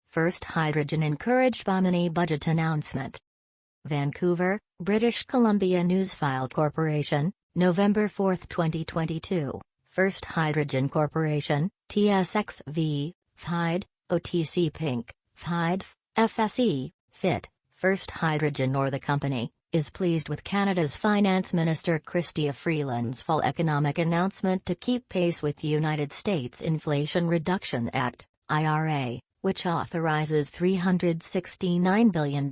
First hydrogen encouraged by mini budget announcement. Vancouver, British Columbia Newsfile Corporation, November 4, 2022. First Hydrogen Corporation, TSXV, FHYD, OTC Pink, FHYD, FSE, FIT, First Hydrogen or the company, is pleased with Canada's Finance Minister Chrystia Freeland's fall economic announcement to keep pace with the United States Inflation Reduction Act, IRA, which authorizes $369 billion,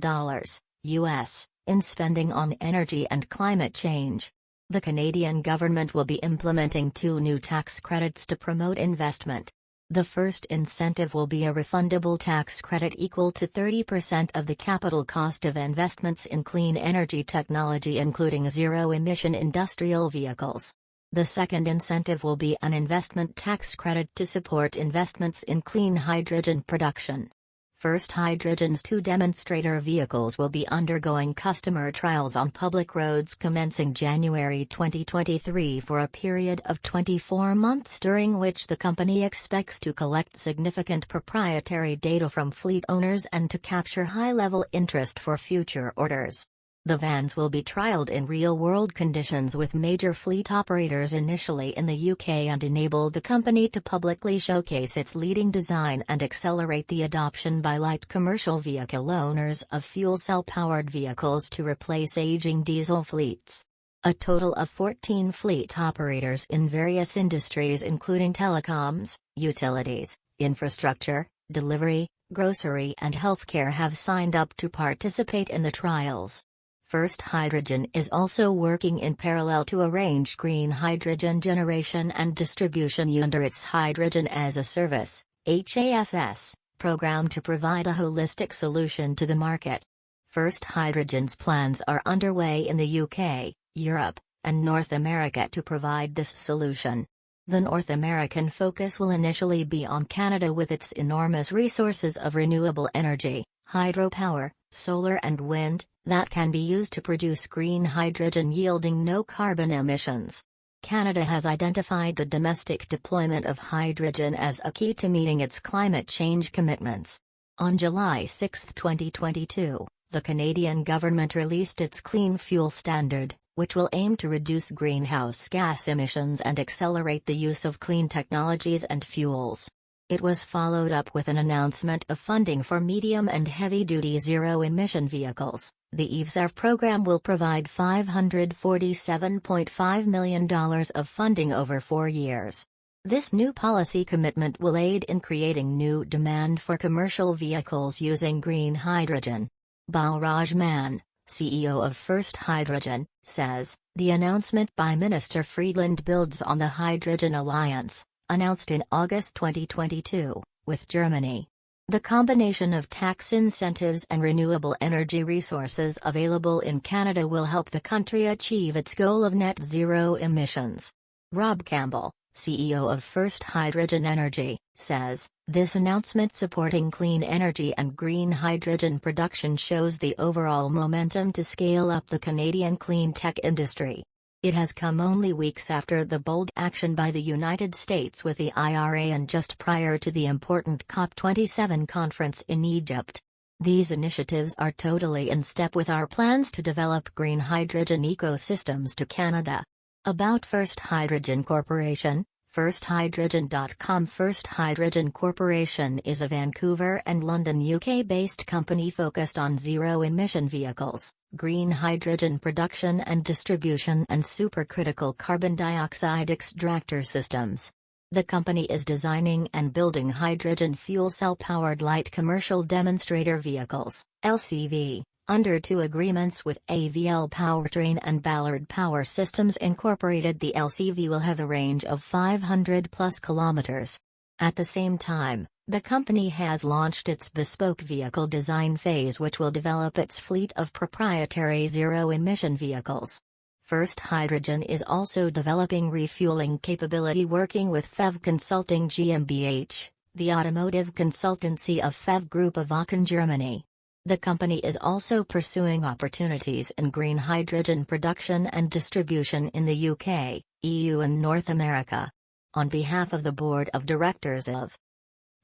US, in spending on energy and climate change. The Canadian government will be implementing 2 new tax credits to promote investment. The first incentive will be a refundable tax credit equal to 30% of the capital cost of investments in clean energy technology, including zero-emission industrial vehicles. The second incentive will be an investment tax credit to support investments in clean hydrogen production. First Hydrogen's 2 demonstrator vehicles will be undergoing customer trials on public roads commencing January 2023 for a period of 24 months, during which the company expects to collect significant proprietary data from fleet owners and to capture high-level interest for future orders. The vans will be trialed in real-world conditions with major fleet operators initially in the UK and enable the company to publicly showcase its leading design and accelerate the adoption by light commercial vehicle owners of fuel cell-powered vehicles to replace aging diesel fleets. A total of 14 fleet operators in various industries including telecoms, utilities, infrastructure, delivery, grocery and healthcare have signed up to participate in the trials. First Hydrogen is also working in parallel to arrange green hydrogen generation and distribution under its Hydrogen as a Service (HASS) program to provide a holistic solution to the market. First Hydrogen's plans are underway in the UK, Europe, and North America to provide this solution. The North American focus will initially be on Canada with its enormous resources of renewable energy, hydropower, solar and wind, that can be used to produce green hydrogen yielding no carbon emissions. Canada has identified the domestic deployment of hydrogen as a key to meeting its climate change commitments. On July 6, 2022, the Canadian government released its Clean Fuel Standard, which will aim to reduce greenhouse gas emissions and accelerate the use of clean technologies and fuels. It was followed up with an announcement of funding for medium and heavy-duty zero-emission vehicles. The EVSAR program will provide $547.5 million of funding over 4 years. This new policy commitment will aid in creating new demand for commercial vehicles using green hydrogen. Balraj Mann, CEO of First Hydrogen, says, the announcement by Minister Freeland builds on the Hydrogen Alliance, announced in August 2022, with Germany. The combination of tax incentives and renewable energy resources available in Canada will help the country achieve its goal of net zero emissions. Rob Campbell, CEO of First Hydrogen Energy, says, this announcement supporting clean energy and green hydrogen production shows the overall momentum to scale up the Canadian clean tech industry. It has come only weeks after the bold action by the United States with the IRA and just prior to the important COP27 conference in Egypt. These initiatives are totally in step with our plans to develop green hydrogen ecosystems to Canada. About First Hydrogen Corporation, firsthydrogen.com. First Hydrogen Corporation is a Vancouver and London, UK-based company focused on zero-emission vehicles, green hydrogen production and distribution and supercritical carbon dioxide extractor systems. The company is designing and building hydrogen fuel cell-powered light commercial demonstrator vehicles, LCV, under 2 agreements with AVL Powertrain and Ballard Power Systems Incorporated. The LCV will have a range of 500+ kilometers. At the same time, the company has launched its bespoke vehicle design phase, which will develop its fleet of proprietary zero-emission vehicles. First Hydrogen is also developing refueling capability working with FEV Consulting GmbH, the automotive consultancy of FEV Group of Aachen, Germany. The company is also pursuing opportunities in green hydrogen production and distribution in the UK, EU and North America. On behalf of the Board of Directors of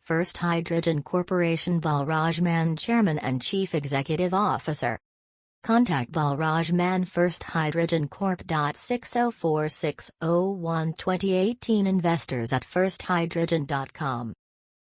First Hydrogen Corporation Balraj Mann Chairman and Chief Executive Officer. Contact Balraj Mann First Hydrogen Corp. 604-601-2018 Investors at firsthydrogen.com.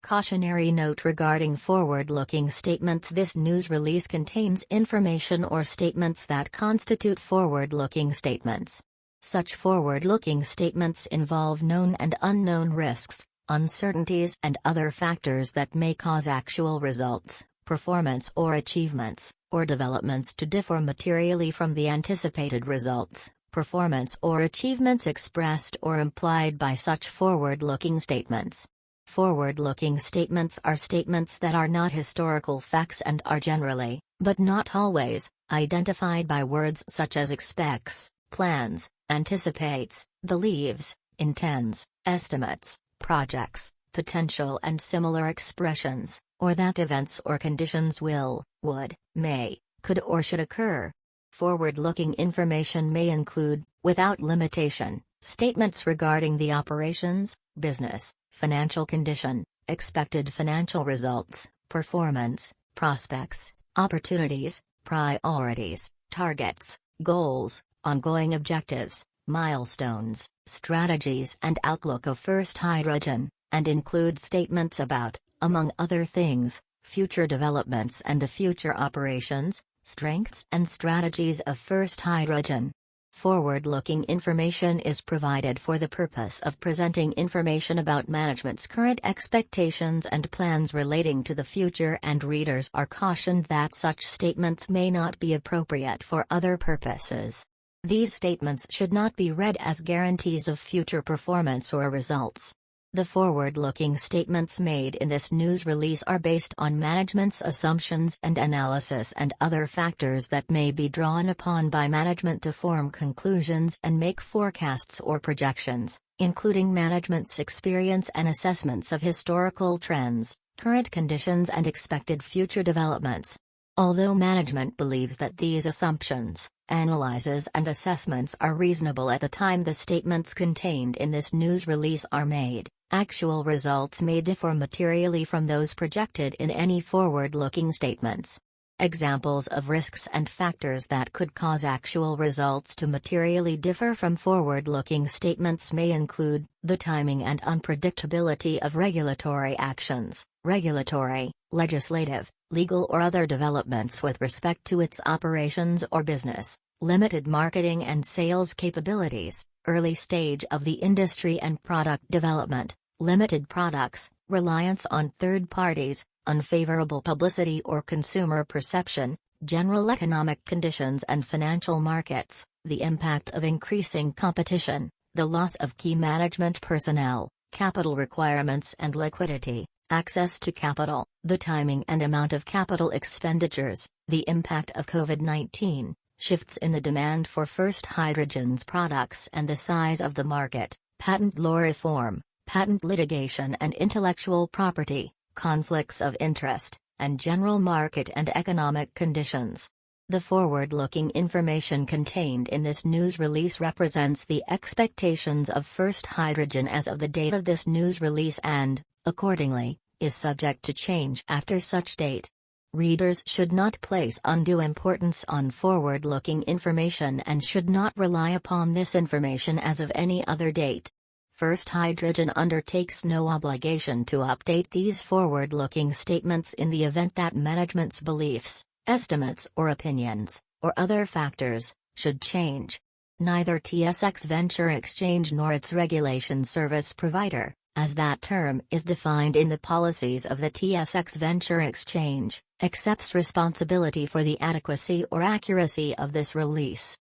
Cautionary note regarding forward-looking statements. This news release contains information or statements that constitute forward-looking statements. Such forward-looking statements involve known and unknown risks, uncertainties and other factors that may cause actual results, performance or achievements, or developments to differ materially from the anticipated results, performance or achievements expressed or implied by such forward-looking statements. Forward-looking statements are statements that are not historical facts and are generally, but not always, identified by words such as expects, plans, anticipates, believes, intends, estimates, projects, potential and similar expressions, or that events or conditions will, would, may, could or should occur. Forward-looking information may include, without limitation, statements regarding the operations, business, financial condition, expected financial results, performance, prospects, opportunities, priorities, targets, goals, ongoing objectives, milestones, strategies and outlook of First Hydrogen, and include statements about, among other things, future developments and the future operations, strengths and strategies of First Hydrogen. Forward-looking information is provided for the purpose of presenting information about management's current expectations and plans relating to the future, and readers are cautioned that such statements may not be appropriate for other purposes. These statements should not be read as guarantees of future performance or results. The forward-looking statements made in this news release are based on management's assumptions and analysis and other factors that may be drawn upon by management to form conclusions and make forecasts or projections, including management's experience and assessments of historical trends, current conditions and expected future developments. Although management believes that these assumptions, analyses and assessments are reasonable at the time the statements contained in this news release are made, actual results may differ materially from those projected in any forward-looking statements. Examples of risks and factors that could cause actual results to materially differ from forward-looking statements may include the timing and unpredictability of regulatory actions, regulatory, legislative, legal or other developments with respect to its operations or business, limited marketing and sales capabilities, early stage of the industry and product development, limited products, reliance on third parties, unfavorable publicity or consumer perception, general economic conditions and financial markets, the impact of increasing competition, the loss of key management personnel, capital requirements and liquidity, access to capital, the timing and amount of capital expenditures, the impact of COVID-19, shifts in the demand for First Hydrogen's products and the size of the market, patent law reform, patent litigation and intellectual property, conflicts of interest, and general market and economic conditions. The forward-looking information contained in this news release represents the expectations of First Hydrogen as of the date of this news release and, accordingly, is subject to change after such date. Readers should not place undue importance on forward-looking information and should not rely upon this information as of any other date. First Hydrogen undertakes no obligation to update these forward-looking statements in the event that management's beliefs, estimates or opinions, or other factors, should change. Neither TSX Venture Exchange nor its regulation service provider, as that term is defined in the policies of the TSX Venture Exchange, accepts responsibility for the adequacy or accuracy of this release.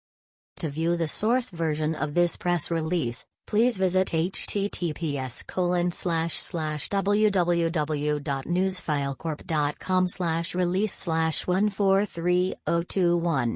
To view the source version of this press release, please visit https://www.newsfilecorp.com/release/143021.